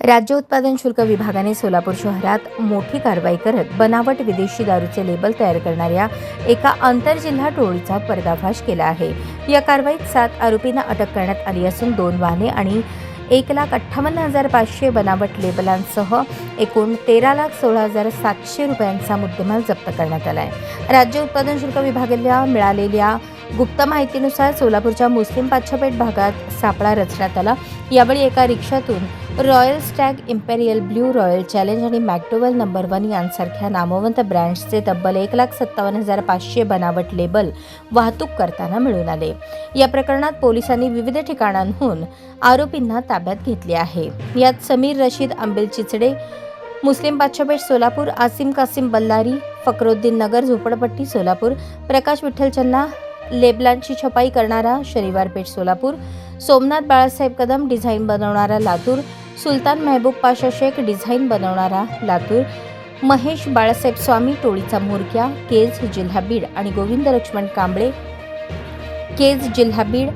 राज्य उत्पादन शुल्क विभागाने सोलापूर शहरात मोठी कारवाई करत बनावट विदेशी दारूचे लेबल तयार करणाऱ्या एका आंतरजिल्हा टोळीचा पर्दाफाश केला आहे। या कारवाईत 7 आरोपींना अटक करण्यात आली असून 2 वाहने आणि 1,58,500 बनावट लेबलांसह एकूण 13,16,700 रुपयांचा मुद्देमाल जप्त करण्यात आला आहे। राज्य उत्पादन शुल्क विभागाला मिळालेल्या गुप्त माहितीनुसार सोलापूरच्या मुस्लिम पाच्छापेठ भागात सापळा रचण्यात आला। यावेळी एका रिक्षातून royal Stag, imperial blue, royal challenge आणि मॅकडोवेल नंबर 1 यांसारख्या नामवंत ब्रँड्सचे तब्बल 1,57,500 बनावट लेबल वाहतूक करताना मिळून आले। या प्रकरणात पोलिसांनी विविध ठिकाणांहून आरोपींना ताब्यात घेतले आहे। यात समीर रशीद आंबेल चिचडे, मुस्लिम पाच्छापेठ सोलापूर, आसिम कासिम बल्लारी, फकरुद्दीन नगर झोपडपट्टी सोलापूर, प्रकाश विठ्ठल चन्ना लेबलांची छपाई करणारा शनिवार पेठ सोलापूर, सोमनाथ बाळासाहेब कदम डिझाईन बनवणारा लातूर, सुलतान मेहबूब पाशा शेख डिझाईन बनवणारा लातूर, महेश बाळासाहेब स्वामी टोळीचा म्होरक्या केज जिल्हा बीड आणि गोविंद लक्ष्मण कांबळे केज जिल्हा बीड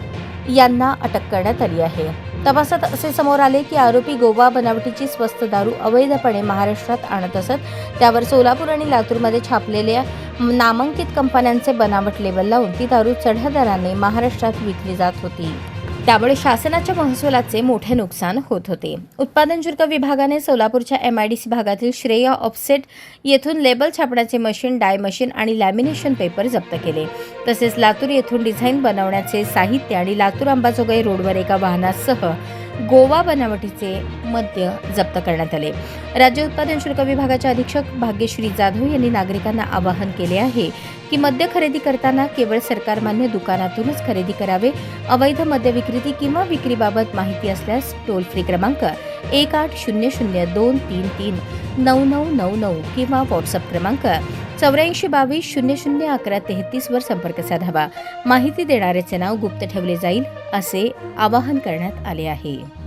यांना अटक करण्यात आली आहे। तपासात असे समोर आले की आरोपी गोवा बनावटीची स्वस्त दारू अवैधपणे महाराष्ट्रात आणत असत। त्यावर सोलापूर आणि लातूरमध्ये छापलेल्या नामांकित कंपन्यांचे बनावट लेबल लावून ती दारू चढ्या दराने महाराष्ट्रात विकली जात होती। त्यामुळे शासनाच्या महसुलाचे मोठे नुकसान होत होते। उत्पादन शुल्क विभागाने सोलापूरच्या MIDC भागातील श्रेया ऑफसेट येथून लेबल छापण्याचे मशीन, डाय मशीन आणि लॅमिनेशन पेपर जप्त केले। तसेच लातूर येथून डिझाईन बनवण्याचे साहित्य आणि लातूर अंबाजोगाई रोडवर एका वाहनासह गोवा बनावटीचे मद्य जप्त करण्यात आले। राज्य उत्पादन शुल्क विभागाचे अधीक्षक भाग्यश्री जाधव यांनी नागरिकांना आवाहन केले आहे की मद्य खरेदी करताना केवळ सरकारमान्य दुकानातूनच खरेदी करावे। अवैध मद्य विक्री किंवा विक्रीबाबत माहिती असल्यास टोल फ्री क्रमांक 1800-233-9999 किंवा व्हॉट्सअप क्रमांक 8422001133 वर संपर्क साधावा। माहिती देणाऱ्याचे नाव गुप्त ठेवले जाईल असे आवाहन करण्यात आले आहे।